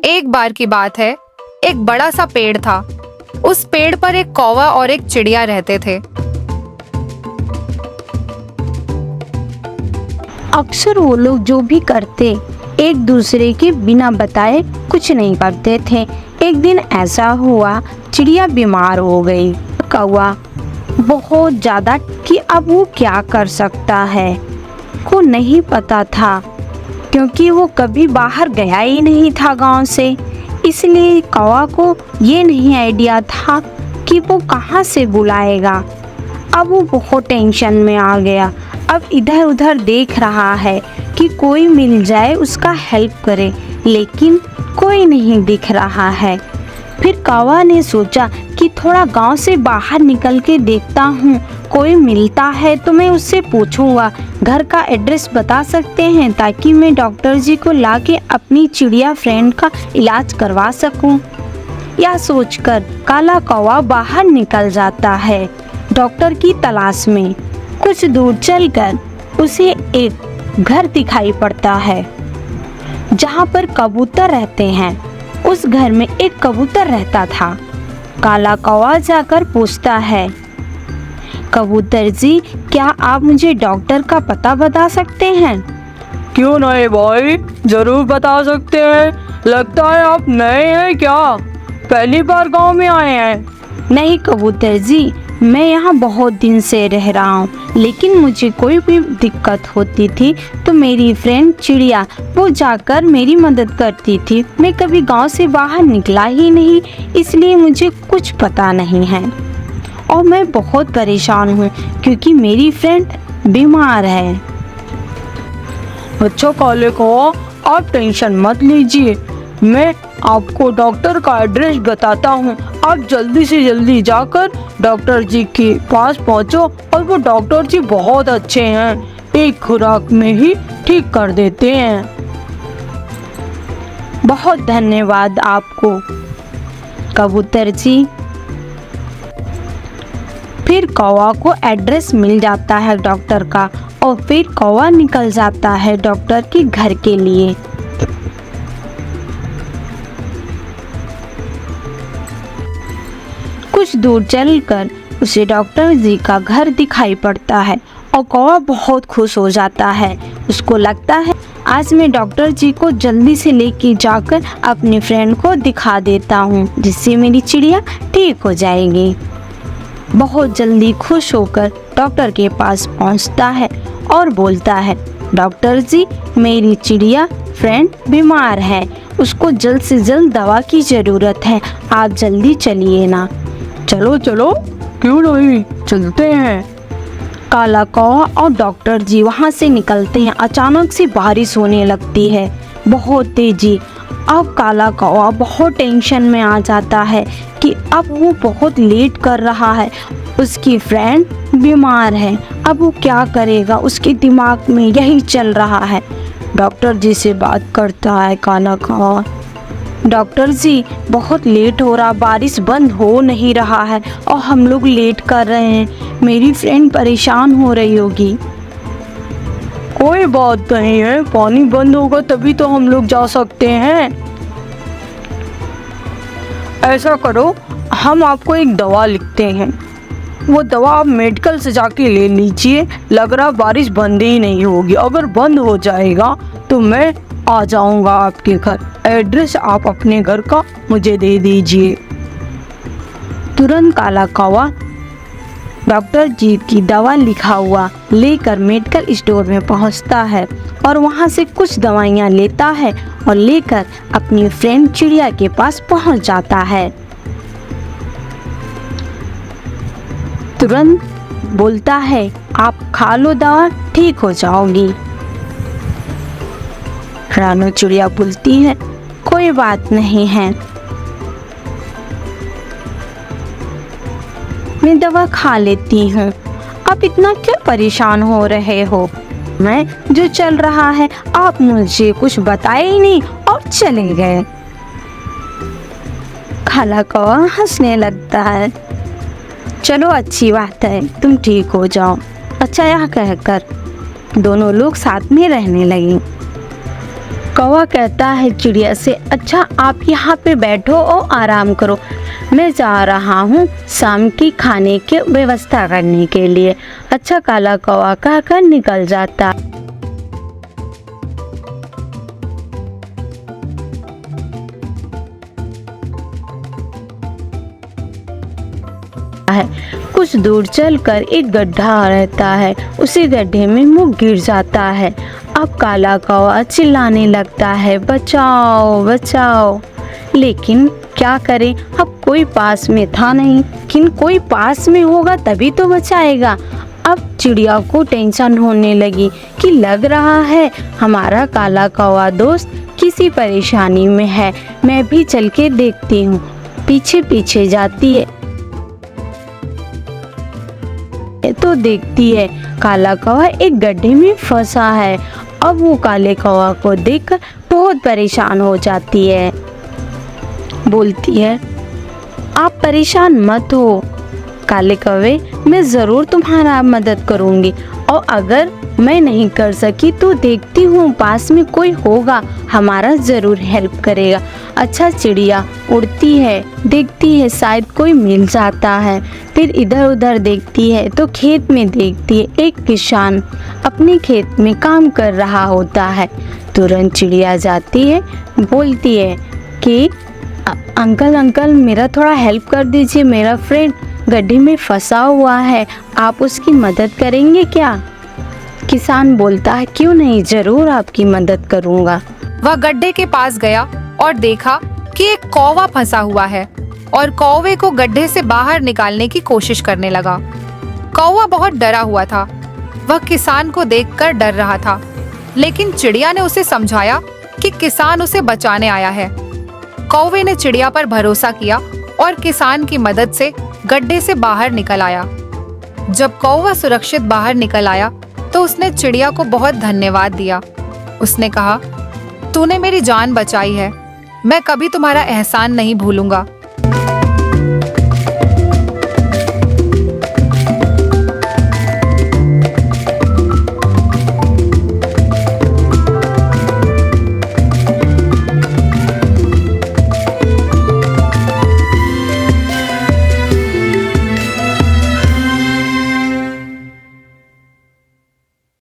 एक बार की बात है, एक बड़ा सा पेड़ था। उस पेड़ पर एक कौवा और एक चिड़िया रहते थे। अक्सर वो लोग जो भी करते एक दूसरे के बिना बताए कुछ नहीं करते थे। एक दिन ऐसा हुआ, चिड़िया बीमार हो गई। कौवा बहुत ज़्यादा कि अब वो क्या कर सकता है को नहीं पता था, क्योंकि वो कभी बाहर गया ही नहीं था गांव से। इसलिए कौवा को ये नहीं आइडिया था कि वो कहाँ से बुलाएगा। अब वो बहुत टेंशन में आ गया। अब इधर उधर देख रहा है कि कोई मिल जाए उसका हेल्प करे, लेकिन कोई नहीं दिख रहा है। फिर कौवा ने सोचा कि थोड़ा गांव से बाहर निकल के देखता हूँ, कोई मिलता है तो मैं उससे पूछूंगा। घर का एड्रेस बता सकते हैं ताकि मैं डॉक्टर जी को लाके अपनी चिड़िया फ्रेंड का इलाज करवा सकूं। यह सोचकर काला कौवा बाहर निकल जाता है डॉक्टर की तलाश में। कुछ दूर चलकर उसे एक घर दिखाई पड़ता है जहाँ पर कबूतर रहते हैं। उस घर में एक कबूतर रहता था। काला कौवा जाकर पूछता है, कबूतर जी, क्या आप मुझे डॉक्टर का पता बता सकते हैं? क्यों नहीं भाई, जरूर बता सकते हैं। लगता है आप नए हैं क्या? पहली बार गांव में आए हैं? नहीं कबूतर जी, मैं यहाँ बहुत दिन से रह रहा हूँ, लेकिन मुझे कोई भी दिक्कत होती थी तो मेरी फ्रेंड चिड़िया वो जाकर मेरी मदद करती थी। मैं कभी गांव से बाहर निकला ही नहीं, इसलिए मुझे कुछ पता नहीं है और मैं बहुत परेशान हूँ क्योंकि मेरी फ्रेंड बीमार है। अच्छा काले कौवा, आप टेंशन मत लीजिए, मैं आपको डॉक्टर का एड्रेस बताता हूँ। आप जल्दी से जल्दी जाकर डॉक्टर जी के पास पहुँचो और वो डॉक्टर जी बहुत अच्छे हैं, एक खुराक में ही ठीक कर देते हैं। बहुत धन्यवाद आपको कबूतर जी। फिर कौवा को एड्रेस मिल जाता है डॉक्टर का और फिर कौवा निकल जाता है डॉक्टर के घर के लिए। कुछ दूर चलकर उसे डॉक्टर जी का घर दिखाई पड़ता है और कौवा बहुत खुश हो जाता है। उसको लगता है आज मैं डॉक्टर जी को जल्दी से लेके जाकर अपनी फ्रेंड को दिखा देता हूँ, जिससे मेरी चिड़िया ठीक हो जाएगी। बहुत जल्दी खुश होकर डॉक्टर के पास पहुँचता है और बोलता है, डॉक्टर जी, मेरी चिड़िया फ्रेंड बीमार है, उसको जल्द से जल्द दवा की ज़रूरत है, आप जल्दी चलिए ना। चलो चलो, क्यों नहीं, चलते हैं। काला कौवा और डॉक्टर जी वहाँ से निकलते हैं। अचानक से बारिश होने लगती है, बहुत तेजी। अब काला कौवा बहुत टेंशन में आ जाता है कि अब वो बहुत लेट कर रहा है, उसकी फ्रेंड बीमार है, अब वो क्या करेगा। उसके दिमाग में यही चल रहा है। डॉक्टर जी से बात करता है काला कौवा, डॉक्टर जी, बहुत लेट हो रहा, बारिश बंद हो नहीं रहा है और हम लोग लेट कर रहे हैं, मेरी फ्रेंड परेशान हो रही होगी। कोई बात नहीं है, पानी बंद होगा तभी तो हम लोग जा सकते हैं। ऐसा करो, हम आपको एक दवा लिखते हैं, वो दवा आप मेडिकल से जाके ले लीजिए। लग रहा बारिश बंद ही नहीं होगी, अगर बंद हो जाएगा तो मैं आ जाऊंगा आपके घर। एड्रेस आप अपने घर का मुझे दे दीजिए। तुरंत काला कौवा डॉक्टर जी की दवा लिखा हुआ लेकर मेडिकल स्टोर में पहुंचता है और वहां से कुछ दवाइयां लेता है और लेकर अपनी फ्रेंड चिड़िया के पास पहुंच जाता है। तुरंत बोलता है, आप खा लो दवा, ठीक हो जाओगी। रानू चिड़िया बोलती है, कोई बात नहीं है, मैं दवा खा लेती हूँ, आप इतना क्यों परेशान हो रहे हो? मैं जो चल रहा है आप मुझे कुछ बताए ही नहीं और चले गए। काला कौवा हंसने लगता है, चलो अच्छी बात है, तुम ठीक हो जाओ। अच्छा, यह कहकर दोनों लोग साथ में रहने लगे। कौवा कहता है चिड़िया से, अच्छा आप यहाँ पे बैठो और आराम करो, मैं जा रहा हूँ शाम की खाने की व्यवस्था करने के लिए। अच्छा काला कौवा कहकर निकल जाता है। कुछ दूर चलकर एक गड्ढा रहता है, उसी गड्ढे में मुंह गिर जाता है। अब काला कौवा चिल्लाने लगता है, बचाओ बचाओ। लेकिन क्या करें, अब कोई पास में था नहीं, लेकिन कोई पास में होगा तभी तो बचाएगा। अब चिड़िया को टेंशन होने लगी कि लग रहा है हमारा काला कौवा दोस्त किसी परेशानी में है, मैं भी चल के देखती हूँ। पीछे पीछे जाती है तो देखती है काला कौवा एक गड्ढे में फंसा है। अब वो काले कौवा को देखकर बहुत परेशान हो जाती है, बोलती है, आप परेशान मत हो काले कौवे, मैं ज़रूर तुम्हारा मदद करूँगी, और अगर मैं नहीं कर सकी तो देखती हूँ पास में कोई होगा, हमारा ज़रूर हेल्प करेगा। अच्छा चिड़िया उड़ती है, देखती है शायद कोई मिल जाता है, फिर इधर उधर देखती है तो खेत में देखती है एक किसान अपने खेत में काम कर रहा होता है। तुरंत चिड़िया जाती है, बोलती है कि अंकल अंकल मेरा थोड़ा हेल्प कर दीजिए, मेरा फ्रेंड गड्ढे में फंसा हुआ है, आप उसकी मदद करेंगे क्या? किसान बोलता है, क्यों नहीं, जरूर आपकी मदद करूँगा। वह गड्ढे के पास गया और देखा कि एक कौवा फंसा हुआ है और कौवे को गड्ढे से बाहर निकालने की कोशिश करने लगा। कौवा बहुत डरा हुआ था, वह किसान को देखकर डर रहा था, लेकिन चिड़िया ने उसे समझाया कि किसान उसे बचाने आया है। कौवे ने चिड़िया पर भरोसा किया और किसान की मदद से गड्ढे से बाहर निकल आया। जब कौवा सुरक्षित बाहर निकल आया तो उसने चिड़िया को बहुत धन्यवाद दिया। उसने कहा, तूने मेरी जान बचाई है, मैं कभी तुम्हारा एहसान नहीं भूलूंगा।